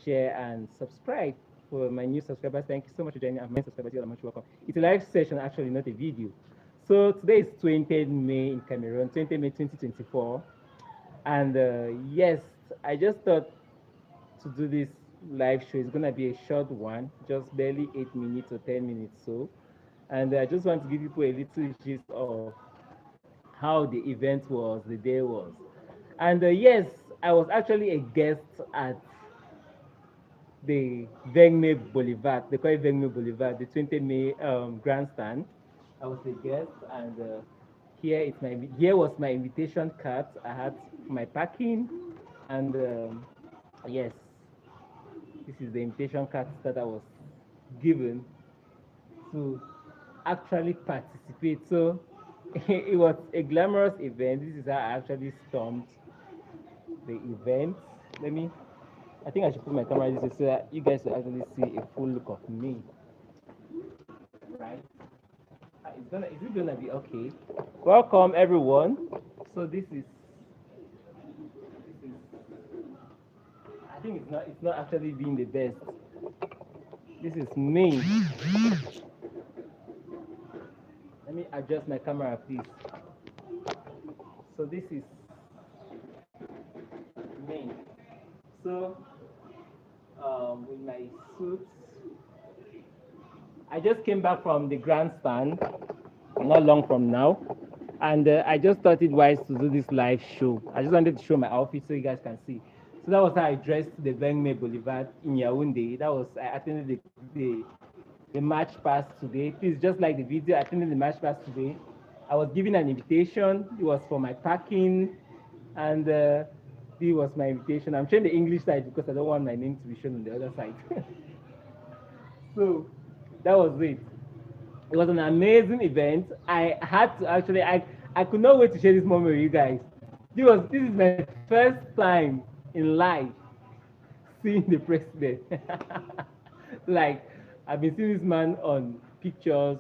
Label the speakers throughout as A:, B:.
A: share, and subscribe. For my new subscribers, thank you so much for joining. And my subscribers, you are much welcome. It's a live session, actually, not a video. So today is 20th May in Cameroon, 20th May 2024. And yes, I just thought to do this live show. It's gonna be a short one, just barely 8 minutes or 10 minutes. So, and I just want to give people a little gist of how the event was, the day was. And yes, I was actually a guest at the Vengme Boulevard. They call it Vengme Boulevard, the 20 May grandstand. I was a guest, and here was my invitation card. I had my parking, and yes, this is the invitation card that I was given to actually participate. So it was a glamorous event. This is how I actually stormed the event. Let me. I think I should put my camera this way so that you guys will actually see a full look of me. Right? Is it gonna be okay? Welcome everyone. So this is I think it's not actually being the best. This is me. Let me adjust my camera, please. So this is me. So with my suit, I just came back from the grandstand not long from now, and I just thought it wise to do this live show. I just wanted to show my outfit so you guys can see. So that was how I dressed to the Vengme Boulevard in Yaounde. That was I attended the march past today. Please just like the video. I attended the march past today. I was given an invitation. It was for my parking, and this was my invitation. I'm showing the English side because I don't want my name to be shown on the other side. So that was it. It was an amazing event. I had to actually, I could not wait to share this moment with you guys. This is my first time in life seeing the president. Like, I've been seeing this man on pictures,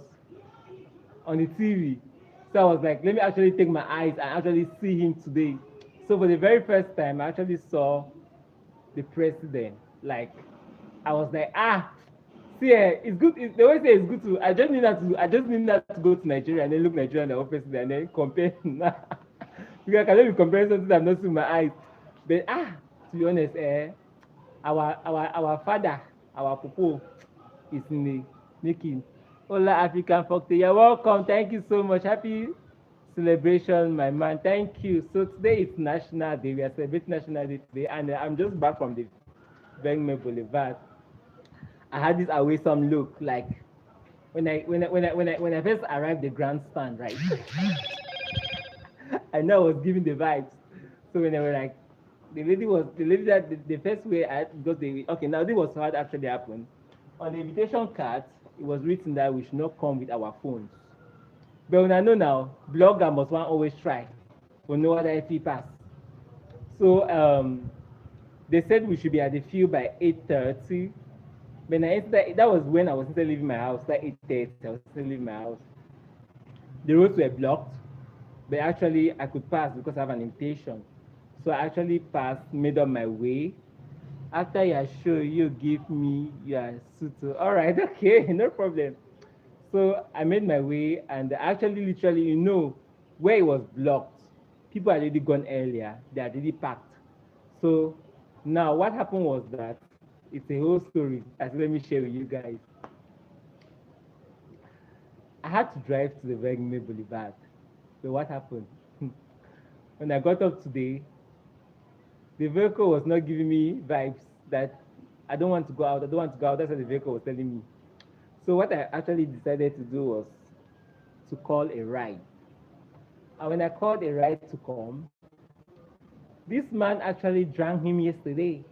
A: on the TV. So I was like, let me actually take my eyes and actually see him today. So for the very first time, I actually saw the president. Like, I was like, see, it's good. They always say it's good to. I just need that to go to Nigeria and then look Nigerian the president and then compare. Because I cannot be comparing something that I'm not seeing with my eyes. But to be honest, our father, our popo, is in the making. Hola, African folk. You're welcome. Thank you so much. Happy celebration, my man. Thank you. So today is National Day. We are celebrating National Day today, and I'm just back from the Vengme Boulevard. I had this awesome look, like when I first arrived the grandstand, right? I know I was giving the vibes. So when they were like, the lady that the first way I because they okay now this was how it actually happened. On the invitation card, it was written that we should not come with our phones. But when I know now, blogger must one always try. We know what I pass. So they said we should be at the field by 8:30. When I entered, that was when I was still leaving my house. Like 8:30, I was still leaving my house. The roads were blocked, but actually I could pass because I have an invitation. So I actually passed, made up my way. After your show, you give me your suit. All right, okay, no problem. So I made my way, and actually, literally, where it was blocked, people had already gone earlier. They had already packed. So now what happened was that it's a whole story. As let me share with you guys. I had to drive to the Vengme Boulevard. So what happened? When I got up today, the vehicle was not giving me vibes that I don't want to go out. I don't want to go out. That's what the vehicle was telling me. So what I actually decided to do was to call a ride. And when I called a ride to come, this man actually drank him yesterday.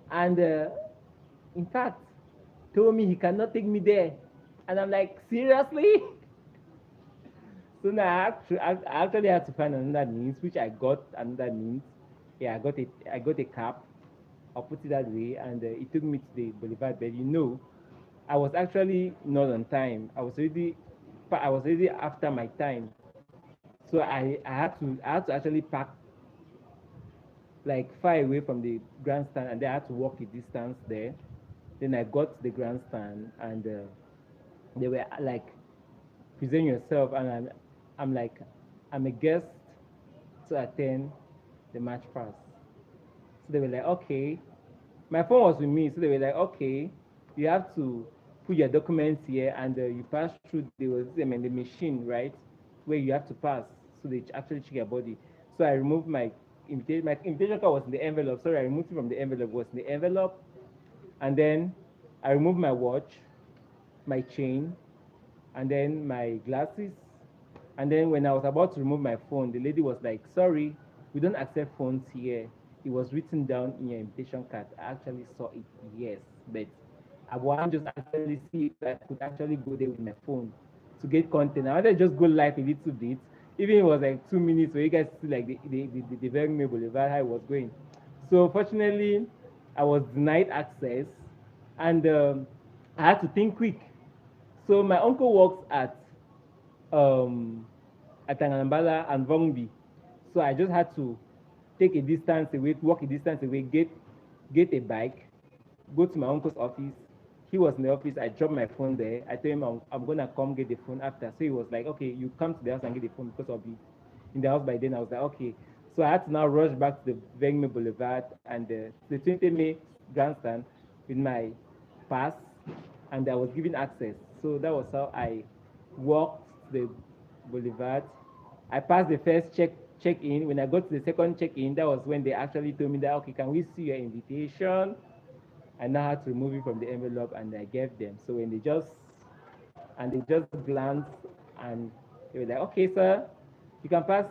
A: And in fact, told me he cannot take me there. And I'm like, seriously? So now I actually had to find another means, which I got another means. Yeah, I got a cab. I'll put it that way, and it took me to the boulevard. But I was actually not on time. I was already after my time. So I had to actually park like far away from the grandstand, and then I had to walk a distance there. Then I got to the grandstand, and they were like, present yourself, and I'm like, I'm a guest to attend the match pass. So they were like, okay. My phone was with me, so they were like, okay, you have to put your documents here, and you pass through the machine, right, where you have to pass, so they actually check your body. So I removed my invitation. My invitation card was in the envelope. Sorry, I removed it from the envelope. It was in the envelope, and then I removed my watch, my chain, and then my glasses. And then when I was about to remove my phone, the lady was like, sorry, we don't accept phones here. It was written down in your invitation card. I actually saw it, yes, but I want just actually see if I could actually go there with my phone to get content. I wanted to just go live a little bit. Even it was like 2 minutes for you guys to see like the very boulevard how it was going. So fortunately, I was denied access, and I had to think quick. So my uncle works um, at Tanganambala and Vongbi. So I just had to take a distance away, walk a distance away, get a bike, go to my uncle's office. He was in the office. I dropped my phone there. I told him I'm gonna come get the phone after. So he was like, okay, you come to the house and get the phone because I'll be in the house by then. I was like, okay. So I had to now rush back to the Vengme Boulevard and the 20 May grandstand with my pass, and I was given access. So that was how I walked the boulevard. I passed the first check in. When I got to the second check in, that was when they actually told me that, okay, can we see your invitation? I now had to remove it from the envelope, and I gave them. So when they just glanced, and they were like, okay, sir, you can pass.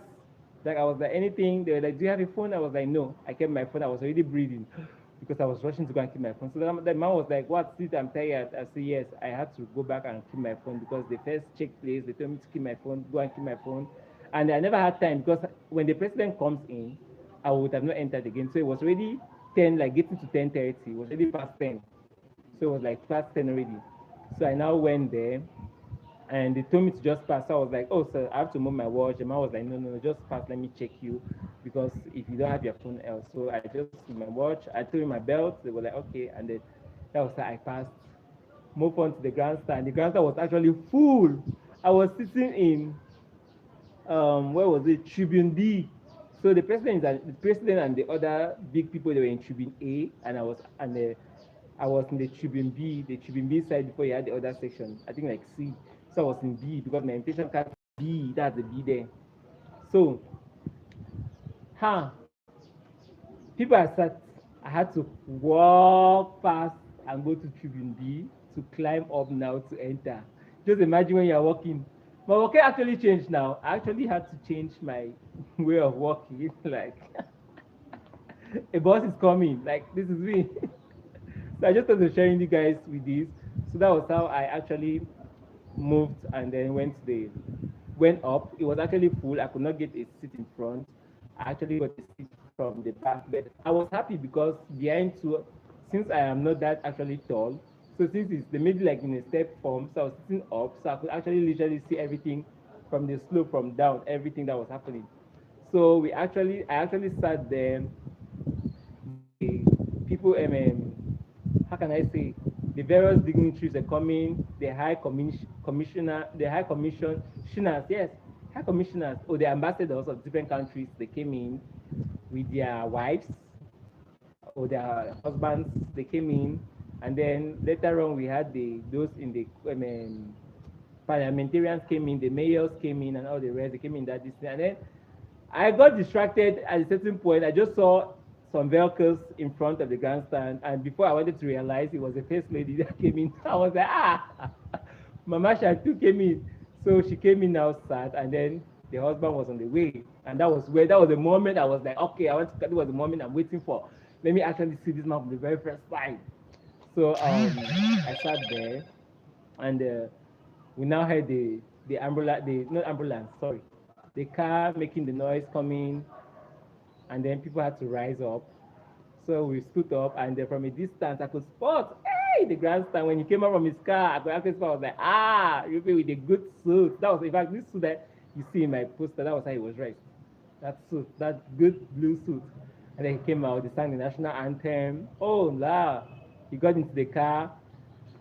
A: Like I was like, anything? They were like, do you have a phone? I was like, no. I kept my phone. I was already breathing because I was rushing to go and keep my phone. So the man was like, what's it? I'm tired. I said, yes. I had to go back and keep my phone because the first check place, they told me to keep my phone, go and keep my phone. And I never had time because when the president comes in, I would have not entered again. So it was already 10, like getting to 10:30. It was already past 10. So it was like past 10 already. So I now went there, and they told me to just pass. So I was like, oh, sir, I have to move my watch. And man was like, no, no, no, just pass. Let me check you because if you don't have your phone else. So I just my watch. I threw in my belt. They were like, okay. And then that was how I passed. Moved on to the grandstand. The grandstand was actually full. I was sitting in, where was it? Tribune B. So the president and the other big people, they were in Tribune A, and I was in the Tribune B, side before you had the other section. I think like C. So I was in B because my invitation card B, that's the B there. So, huh, people are sat. I had to walk past and go to Tribune B to climb up now to enter. Just imagine when you're walking. My walking actually changed now. I actually had to change my way of walking. Like, a bus is coming. Like, this is me. So I just started sharing you guys with this. So that was how I actually moved and then went up. It was actually full. I could not get a seat in front. I actually got a seat from the back, but I was happy because behind two, since I am not that actually tall, so since it's they made it like in a step form, so I was sitting up, so I could actually literally see everything from the slope from down, everything that was happening. So I actually sat there. The people, how can I say, the various dignitaries are coming, the high commissioners, yes, high commissioners, or the ambassadors of different countries, they came in with their wives or their husbands, they came in, and then later on we had those in the parliamentarians came in, the mayors came in, and all the rest, they came in that distance, and then I got distracted at a certain point. I just saw some vehicles in front of the grandstand, and before I wanted to realize it was the first lady that came in, I was like, ah, Mama Shatu came in. So she came in outside, and then the husband was on the way. And that was the moment I was like, okay, that was the moment I'm waiting for. Let me actually see this man for the very first time. So I sat there, and we now heard the ambulance, the not ambulance, sorry, the car making the noise coming, and then people had to rise up. So we stood up, and then from a distance, I could spot, hey, the grandstand. When he came out from his car, I could actually spot. I was like, ah, you be with a good suit. That was, in fact, this suit that you see in my poster. That was how he was dressed. That suit, that good blue suit. And then he came out, they sang the national anthem. Oh, la. He got into the car,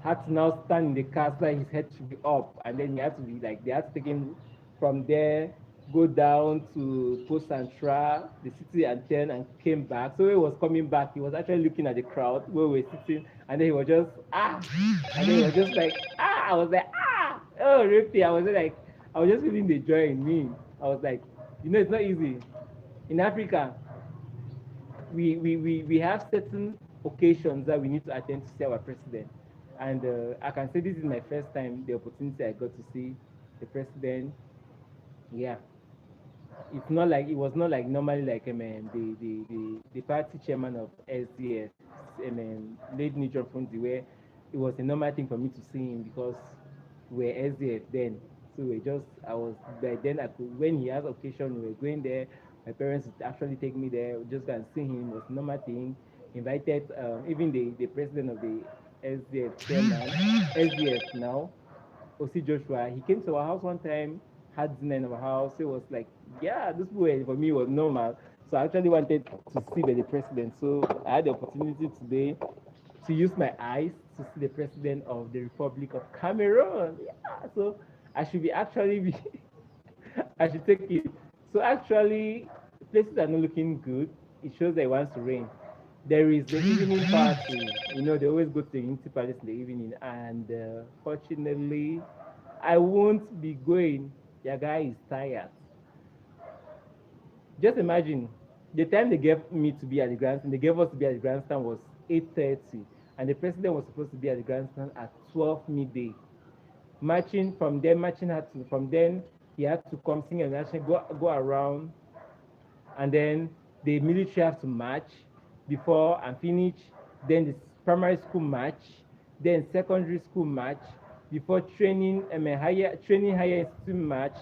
A: had to now stand in the car so that his head should be up. And then he had to be like, they had to take him from there, go down to Post Central, the city, and turn and came back. So when he was coming back, he was actually looking at the crowd where we were sitting. And then he was just, ah. And then he was just like, ah. I was like, ah. Oh, really? I was just feeling the joy in me. I was like, it's not easy. In Africa, we have certain occasions that we need to attend to see our president. And I can say this is my first time, the opportunity I got to see the president. Yeah, it's not like it was not like normally like the party chairman of SDS, late Niger Fundi, where it was a normal thing for me to see him because we're SDF then. So we just I was by then I could when he has occasion we were going there. My parents would actually take me there, just go and see him. It was a normal thing. Invited even the president of the SDF chairman, SDF now, Osi Joshua. He came to our house one time, had dinner in our house. It was like, yeah, this boy for me was normal. So I actually wanted to see the president. So I had the opportunity today to use my eyes to see the president of the Republic of Cameroon. Yeah, so I should be actually be I should take it. So actually, places are not looking good. It shows that it wants to rain. There is the evening party. They always go to the Unity Palace in the evening, and fortunately, I won't be going. The guy is tired. Just imagine the time they gave me to be at the grandstand, they gave us to be at the grandstand was 8:30, and the president was supposed to be at the grandstand at 12 midday. Marching from then, marching had to from then he had to come sing and actually go around, and then the military have to march before and finish. Then the primary school march, then secondary school march before higher institute march,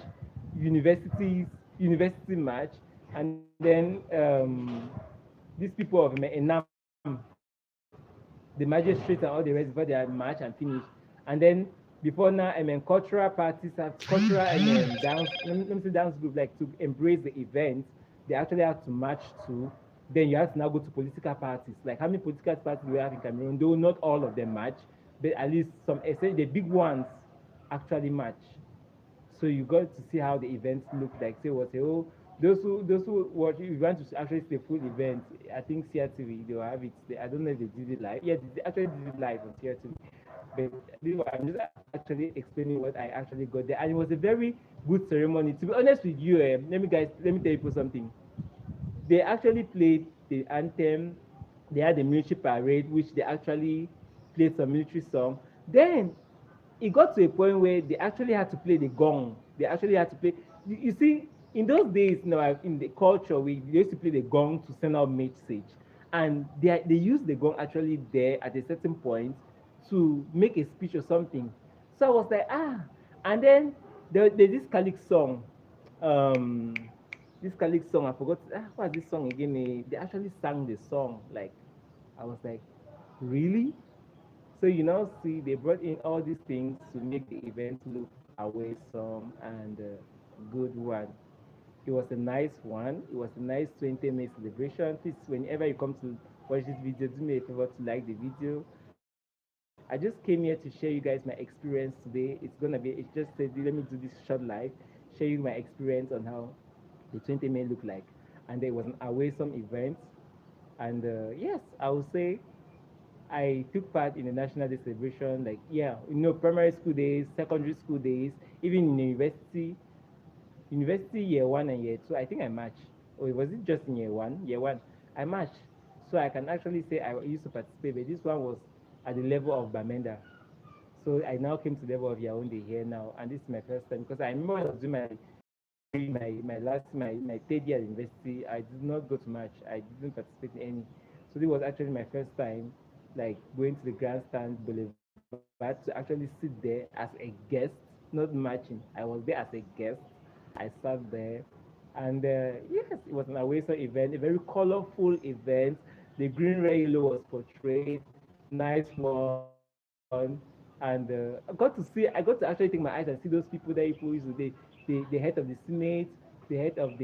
A: universities university march, and then these people of Enam, the magistrates and all the rest before they march and finish, and then before now cultural parties have cultural dance, let me say dance group, like to embrace the event they actually have to march to. Then you have to now go to political parties. Like how many political parties do we have in Cameroon? Though not all of them march, but at least some, especially the big ones, actually march. So you got to see how the events look like. Say what say, oh, those who watch, if you want to actually see the full event, I think CRTV they will have it. I don't know if they did it live. Yeah, they actually did it live on CRTV. But I'm just actually explaining what I actually got there, and it was a very good ceremony. To be honest with you, let me tell you something. They actually played the anthem. They had the military parade, which they actually played some military song. Then it got to a point where they actually had to play the gong. They actually had to play. You see, in those days, in the culture, we used to play the gong to send out message, and they used the gong actually there at a certain point to make a speech or something. So I was like, ah, and then there's this Catholic song. Um, this Catholic song, I forgot. What's this song again? They actually sang the song. Like, I was like, really? So you now see they brought in all these things to make the event look awesome and good one. It was a nice one. It was a nice 20-minute celebration. Please, whenever you come to watch this video, do me a favor to like the video. I just came here to share you guys my experience today. It's just said, let me do this short live, share you my experience on how the 20 minutes look like. And there was an awesome event. And yes, I would say I took part in the National Day celebration, like, yeah, primary school days, secondary school days, even in university year one and year two. I think I matched. Or was it just in year one? Year one, I matched. So I can actually say I used to participate, but this one was at the level of Bamenda. So I now came to the level of Yaounde here now, and this is my first time because I remember when I was doing my third year at university, I did not go to match. I didn't participate in any. So this was actually my first time, like going to the grandstand boulevard to actually sit there as a guest, not matching. I was there as a guest. I sat there, and yes, it was an awesome event, a very colorful event. The green, red, yellow was portrayed, nice one. And I got to actually take my eyes and see those people that people used to the head of the Senate, the head of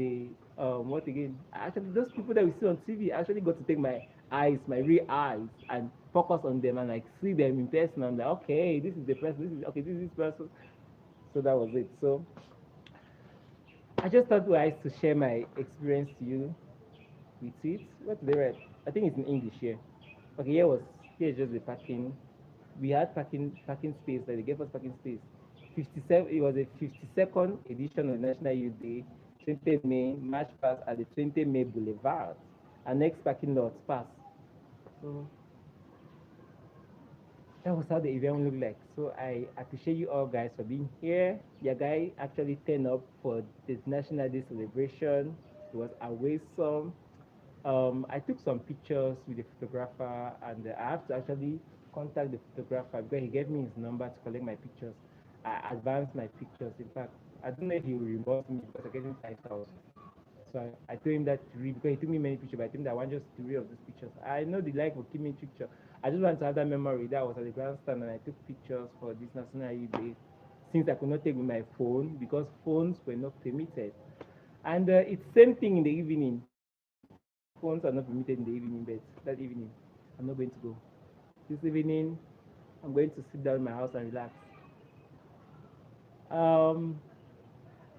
A: what again? Actually, those people that we see on TV actually got to take my eyes, my real eyes, and focus on them and like see them in person. I'm like, okay, this is the person. This is okay. This is this person. So that was it. So I just thought wise to share my experience to you with it. What did they write? I think it's in English here. Okay, here's just the parking. We had parking space, like they gave us parking space. 57 it was a 52nd edition of National Youth Day, 20 May, March pass at the 20 May Boulevard. Our next parking lot pass. So that was how the event looked like. So I appreciate you all guys for being here. Your guy actually turned up for this National Day celebration. It was awesome. I took some pictures with the photographer, and I have to actually contact the photographer because he gave me his number to collect my pictures. I advanced my pictures. In fact, I don't know if he will reimburse me because I gave him 5,000. So I told him that to read because he took me many pictures, but I told him that I want just 3 of these pictures. I know the like will keep me picture. I just want to have that memory that I was at the grandstand and I took pictures for this National Youth Day since I could not take with my phone because phones were not permitted. And it's same thing in the evening. Phones are not permitted in the evening, but that evening, I'm not going to go. This evening, I'm going to sit down in my house and relax. Um,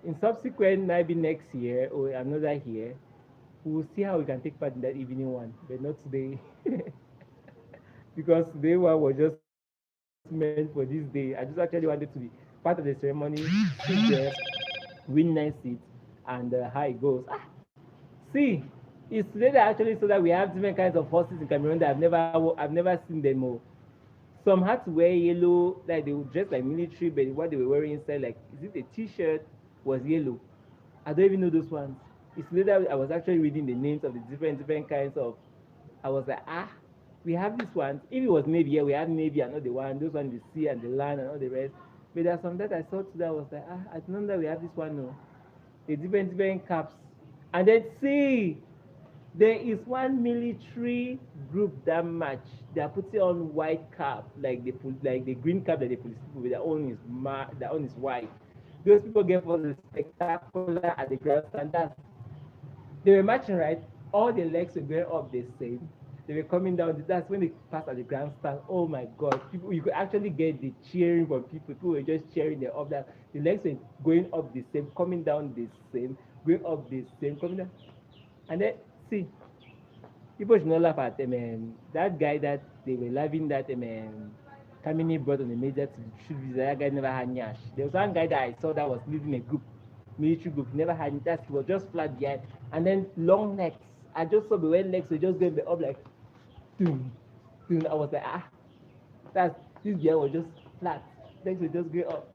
A: in subsequent, maybe next year or another year, we will see how we can take part in that evening one, but not today. Because today one was just meant for this day. I just actually wanted to be part of the ceremony, sit there, witness it, and how it goes. See, it's today that actually so that we have different kinds of horses in Cameroon that I've never seen them all. Some had to wear yellow, like they would dress like military, but what they were wearing inside, like is it a T-shirt, was yellow. I don't even know those ones. It's later I was actually reading the names of the different kinds of. I was like, we have this one. If it was Navy, yeah, we have Navy and all the one, those one the sea and the land and all the rest. But there's some that I saw today. I was like, I don't know that we have this one. No, the different caps. And then see, there is one military group that match. They are putting on white cap, like the green cap that the police people with their own is their own is white. Those people gave us a spectacular at the grandstand. They were matching right. All the legs were going up the same. They were coming down. That's when they passed at the grandstand. Oh my God! People, you could actually get the cheering from people. People were just cheering them up. That the legs were going up the same, coming down the same, going up the same, coming down. And then see, people should not laugh at him. That guy that they were laughing that Kamini brought on the major to shoot visa. That guy never had nyash. There was one guy that I saw that was leading a group, military group. Never had that. He was just flat behind, and then long necks. I just saw the way legs were just going up like, boom, boom. I was like, that's this guy was just flat. Legs were just going up.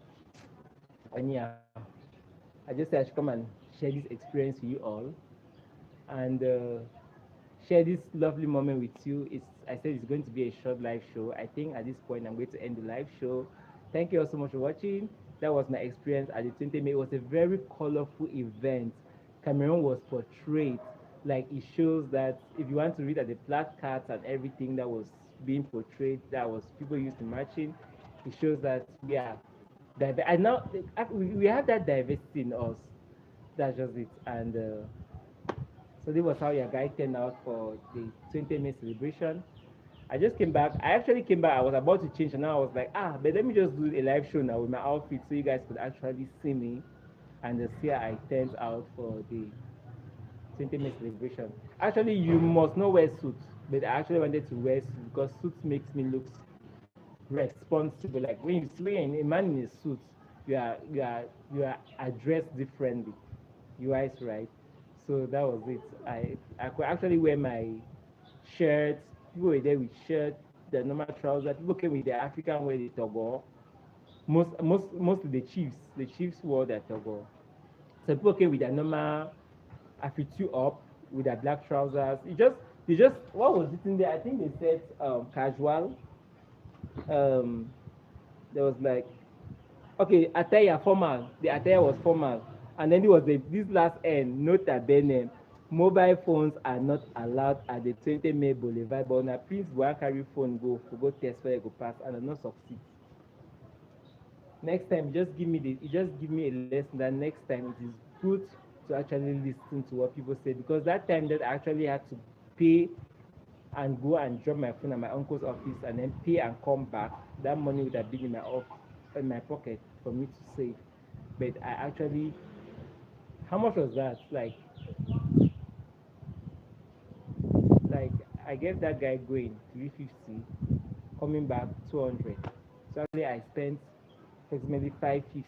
A: And yeah, I just said I should come and share this experience with you all, and share this lovely moment with you. I said it's going to be a short live show. I think at this point I'm going to end the live show. Thank you all so much for watching. That was my experience at the 20 May. It was a very colorful event. Cameroon was portrayed. Like it shows that if you want to read at the placards and everything that was being portrayed, that was people used to marching, it shows that we are and now we have that diversity in us. That's just it. And so this was how your guy turned out for the 20 May celebration. I just came back. I actually came back. I was about to change, and now I was like, but let me just do a live show now with my outfit so you guys could actually see me and see how I turned out for the 20 May celebration. Actually, you must not wear suits, but I actually wanted to wear suits because suits makes me look responsible. Like when you see a man in a suit, you are addressed differently. You guys right? So that was it. I could actually wear my shirts. People were there with shirts, the normal trousers. People came with their African wear the togo. Mostly the chiefs wore their togo. So people came with their normal afitu up with their black trousers. They just what was it in there? I think they said casual. Um, there was like okay, attire formal. The attire was formal, and then it was this last end. Nota bene, mobile phones are not allowed at the 20 May Boulevard. But na Prince one carry phone go for go test where you go pass, and I not succeed. Next time, just give me a lesson that next time it is good to actually listen to what people say, because that time that I actually had to pay and go and drop my phone at my uncle's office and then pay and come back, that money would have been in my pocket for me to save. But I actually, how much was that? Like I gave that guy going 350, coming back 200. So actually I spent approximately 550,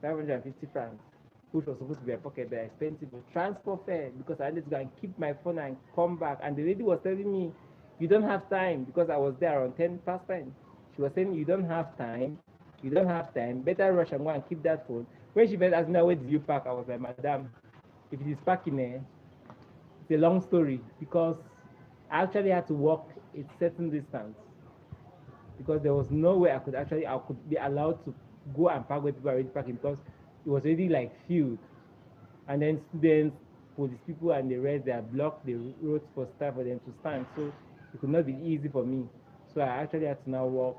A: 550 francs, which was supposed to be a pocket, but I spent it for transport fare because I had to go and keep my phone and come back. And the lady was telling me, you don't have time, because I was there around 10 past 10. She was saying, you don't have time, better rush and go and keep that phone. When she first asked me, where did you park? I was like, madam, if it is parking there, it's a long story, because I actually had to walk a certain distance, because there was no way I could be allowed to go and park where people are already parking, because it was already like filled. And then students, police people, and the rest, they had blocked the roads for staff for them to stand. So it could not be easy for me. So I actually had to now walk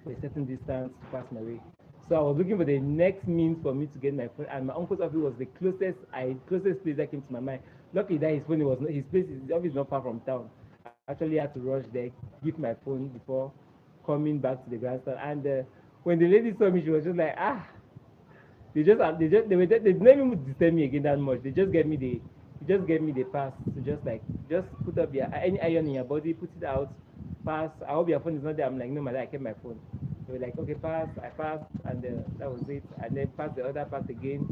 A: for a certain distance to pass my way. So I was looking for the next means for me to get my phone, and my uncle's office was the closest place that came to my mind. Luckily that his phone was not, his office is not far from town. I actually had to rush there, give my phone before coming back to the grandstand. And when the lady saw me, she was just like, ah, they didn't even disturb me again that much. They just gave me the pass to just put up your any iron in your body, put it out, pass. I hope your phone is not there. I'm like, no, madam, I kept my phone. They were like, okay, pass. I passed, and that was it. And then pass the other pass again.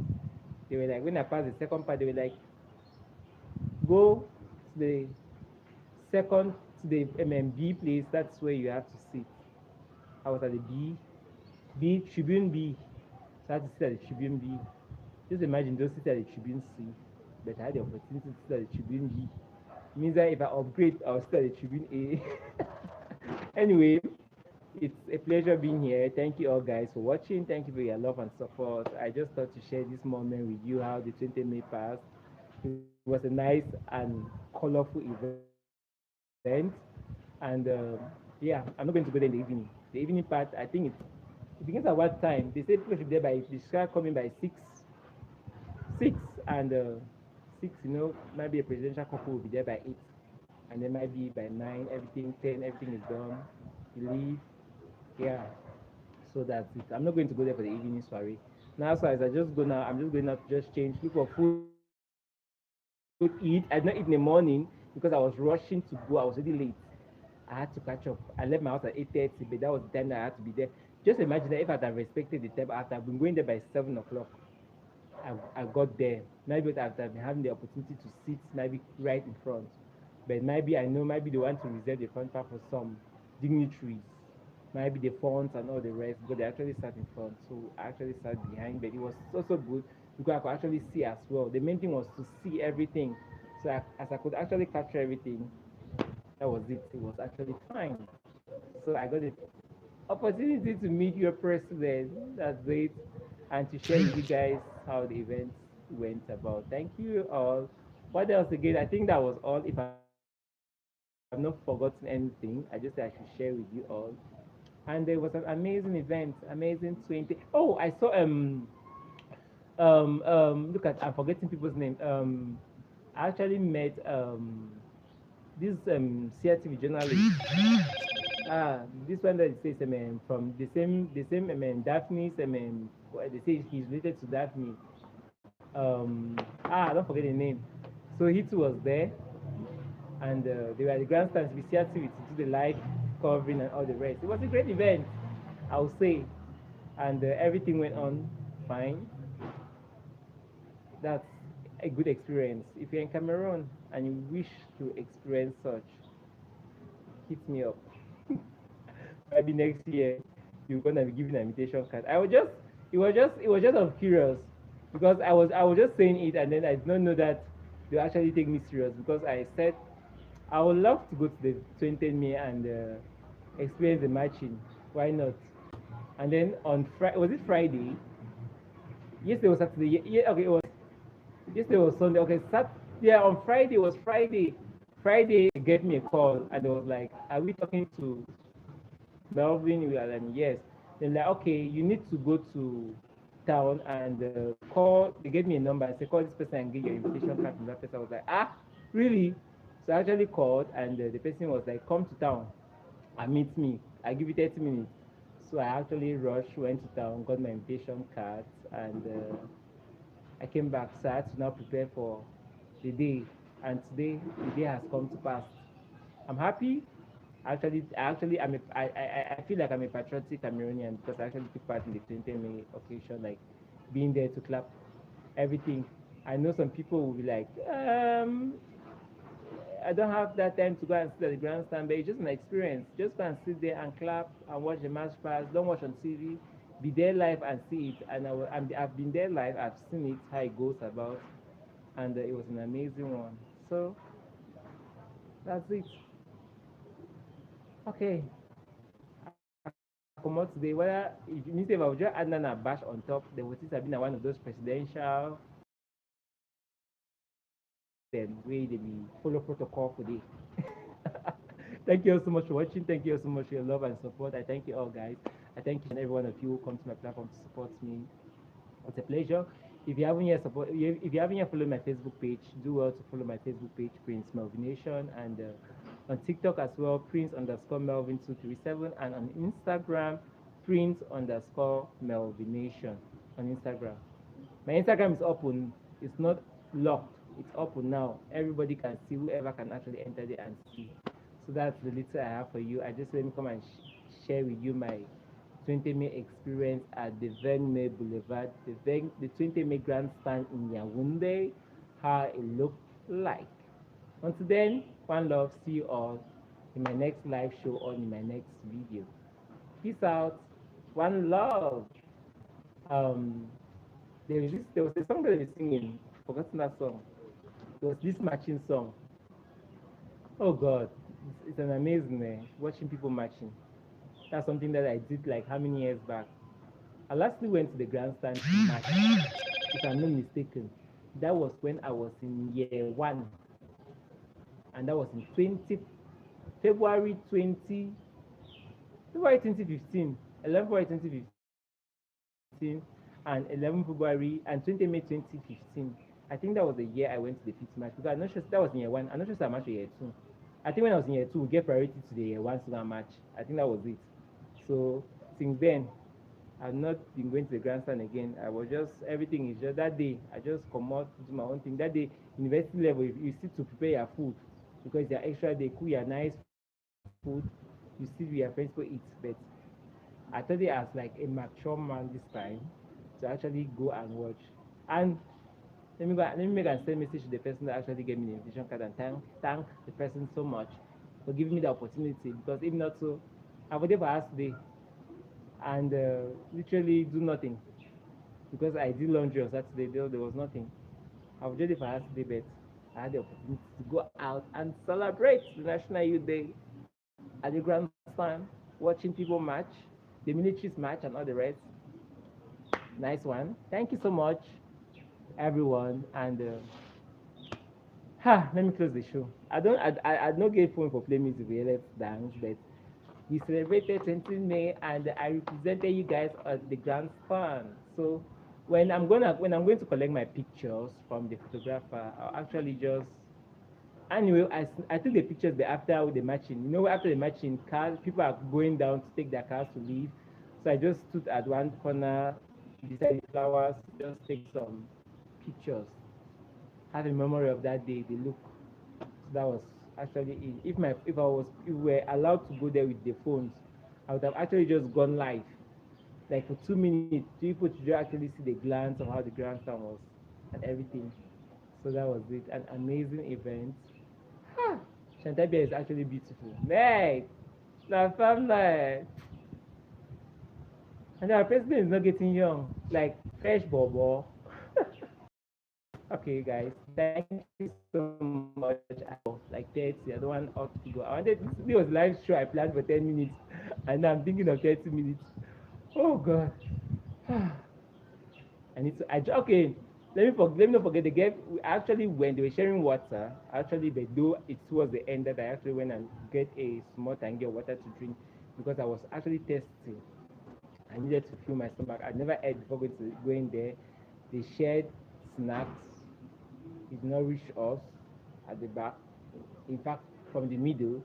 A: They were like, when I passed the second part, they were like, go to the second to the MMB place. That's where you have to sit. I was at the Tribune B. So I had to sit at the Tribune B. Just imagine those sit at the Tribune C, but I had the opportunity to sit at the Tribune B. It means that if I upgrade, I'll sit at the Tribune A. Anyway, it's a pleasure being here. Thank you all guys for watching. Thank you for your love and support. I just thought to share this moment with you, how the 20 May passed. It was a nice and colorful event. And yeah, I'm not going to go there in the evening. The evening part, I think it begins at what time? They said people should be there by, they start coming by 6, and 6, maybe a presidential couple will be there by 8, and then maybe by 9, everything 10, everything is done. You leave, yeah. So that's it. I'm not going to go there for the evening soiree. Now, so as I just go now, I'm just going out to just change, look for food, eat. I did not eat in the morning because I was rushing to go. I was already late. I had to catch up. I left my house at 8:30, but that was the time that I had to be there. Just imagine that if I had respected the time, after I've been going there by 7 o'clock, I got there. Maybe after I've been having the opportunity to sit maybe right in front. But maybe I know maybe they want to reserve the front part for some dignitaries. Maybe the fonts and all the rest, but they actually sat in front. So I actually sat behind, but it was so good because I could actually see as well. The main thing was to see everything. So as I could actually capture everything, that was it. It was actually fine. So I got the opportunity to meet your president. That's great. And to share with you guys how the event went about. Thank you all. What else again? I think that was all. If I've not forgotten anything, I just said I should share with you all. And there was an amazing event, amazing 20. Oh, I saw look at, I'm forgetting people's name. I actually met this CRTV journalist. This one that says from the same Daphne. They say he's related to Daphne. I don't forget the name. So he too was there, and they were at the grandstands with CRTV to do the live covering and all the rest. It was a great event, I would say, and everything went on fine. That's a good experience. If you're in Cameroon and you wish to experience such, hit me up. Maybe next year you're gonna be giving an invitation card. It was just of curious, because I was just saying it, and then I did not know that they actually take me serious, because I said I would love to go to the 20 May and experience the matching. Why not? And then on Friday, was it Friday? Yesterday was Saturday. Yeah, okay, it was. Yesterday was Sunday. Okay, yeah, on Friday was Friday. Friday, they gave me a call, and they was like, "Are we talking to Melvin?" We are like, "Yes." They're like, "Okay, you need to go to town and call. They gave me a number and said, call this person and get your invitation card from that person. I was like, ah, really? So I actually called and the person was like, come to town and meet me. I give you 30 minutes. So I actually rushed, went to town, got my invitation cards, and I came back. So I had to now prepare for the day. And today, the day has come to pass. I'm happy. I feel like I'm a patriotic Cameroonian because I actually took part in the 20th May occasion, like being there to clap everything. I know some people will be like, I don't have that time to go and sit at the grandstand, but it's just an experience. Just go and sit there and clap and watch the match pass. Don't watch on TV. Be there live and see it. And I've been there live. I've seen it, how it goes about. And it was an amazing one. So that's it. Okay. I come out today. Whether if you need to have just add a bash on top, the votes have been one of those presidential then way they be follow protocol for this. Thank you all so much for watching. Thank you all so much for your love and support. I thank you all, guys. I thank each and every one of you who come to my platform to support me. It's a pleasure. If you haven't yet followed my Facebook page, do well to follow my Facebook page, Prince Melvination, and on TikTok as well, Prince underscore Melvin 237, and on Instagram, Prince underscore Melvination on Instagram. My Instagram is open. It's not locked. It's open now. Everybody can see. Whoever can actually enter there and see. So that's the little I have for you. I just let me come and share with you my 20 May experience at the May Boulevard, the 20 May grandstand in Yaounde, how it looked like. Until then, one love. See you all in my next live show or in my next video. Peace out. One love. Um, there was a song that I was singing. Forgotten that song. There was this matching song. Oh God, it's an amazing watching people matching. That's something that I did like how many years back. I lastly went to the grandstand to match, if I'm not mistaken. That was when I was in year one, and that was in 20 February 20 February 2015, 11 February 2015, and 11 February and 20 May 2015. I think that was the year I went to the fifth match because I'm not sure that was in year one. I'm not sure if I matched year two. I think when I was in year two, we gave priority to the year one student match. I think that was it. So since then, I've not been going to the grandstand again. I was just everything is just that day. I just come out do my own thing. That day, university level, you sit to prepare your food because your extra day, cook your nice food. You sit with your friends to eat. But I thought it as like a mature man this time to actually go and watch. And let me make a send message to the person that actually gave me the invitation card and thank the person so much for giving me the opportunity because if not so, I would never ask today and literally do nothing because I did laundry on Saturday. There was nothing. I was ready for Saturday, but I had the opportunity to go out and celebrate the National Youth Day at the grandstand, watching people match, the militaries match, and all the rest. Nice one. Thank you so much, everyone. And let me close the show. I don't get phone for play music. Let's dance, but we celebrated 20 May and I represented you guys at the grandstand. So when I'm going to collect my pictures from the photographer, I'll actually just anyway I took the pictures but after the matching. You know after the matching cars people are going down to take their cars to leave. So I just stood at one corner beside the flowers, just take some pictures. Have a memory of that day, the look. So that was actually it. If we were allowed to go there with the phones, I would have actually just gone live. Like for 2 minutes, people to actually see the glance of how the grandstand was and everything. So that was it. An amazing event. Chantabia is actually beautiful. Mate, la family. And our president is not getting young. Like fresh bobo. Okay, guys. Thank you so much. Like 30. I don't want us to go. I wanted this was live show. I planned for 10 minutes, and now I'm thinking of 30 minutes. Oh God. I need to. Okay. Let me not forget the game. Actually, when they were sharing water, actually, but though it was the end that I actually went and get a small tangy of water to drink because I was actually thirsty. I needed to fill my stomach. I'd never ate before going there. They shared snacks. It nourished us at the back. In fact, from the middle,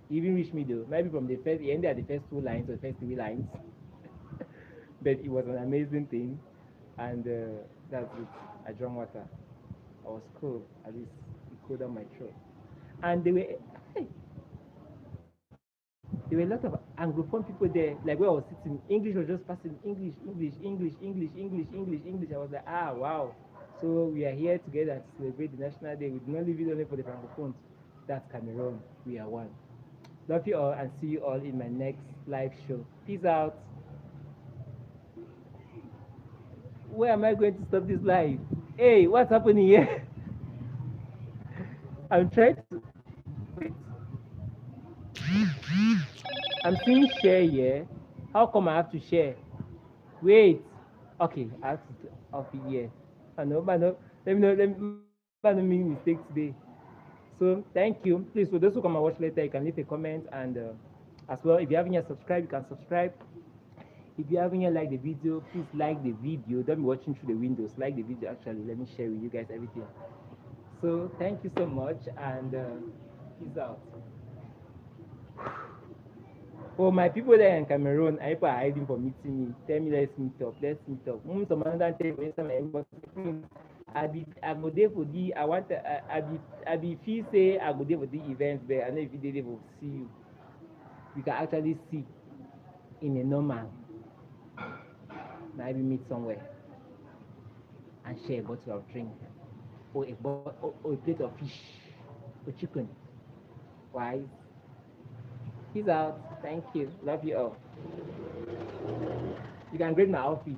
A: even reached middle, maybe from the first, it ended at the first two lines or the first three lines. But it was an amazing thing, and that's it. I drank water. I was cold. At least it cooled down my throat. And there were a lot of Anglophone people there. Like where I was sitting, English was just passing. English, English, English, English, English, English, English. I was like, ah, wow. So we are here together to celebrate the National Day. We do not leave it only for the Francophones. That's Cameroon. We are one. Love you all and see you all in my next live show. Peace out. Where am I going to stop this live? Hey, what's happening here? I'm trying to wait. I'm seeing share here. How come I have to share? Wait. Okay, I have to off it here. I know, but no. Let me know. Let me make mistake today. So thank you. Please, for those who come and watch later, you can leave a comment and as well. If you haven't yet subscribed, you can subscribe. If you haven't yet liked the video, please like the video. Don't be watching through the windows. Like the video actually. Let me share with you guys everything. So thank you so much and peace out. Oh, my people there in Cameroon, people are hiding for meeting me. Tell me, let's meet up. Let's meet up. Some other time for instance, my inbox. I go there for the. I want. I be feel say I go there for the event, but I know if you they will see you. You can actually see in a normal. Maybe meet somewhere and share a bottle of drink or a plate of fish or chicken. Why? Peace out. Thank you. Love you all. You can grade my outfit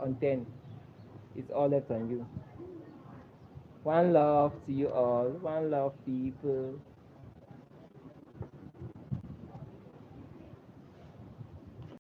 A: on 10. It's all left on you. One love to you all. One love, people.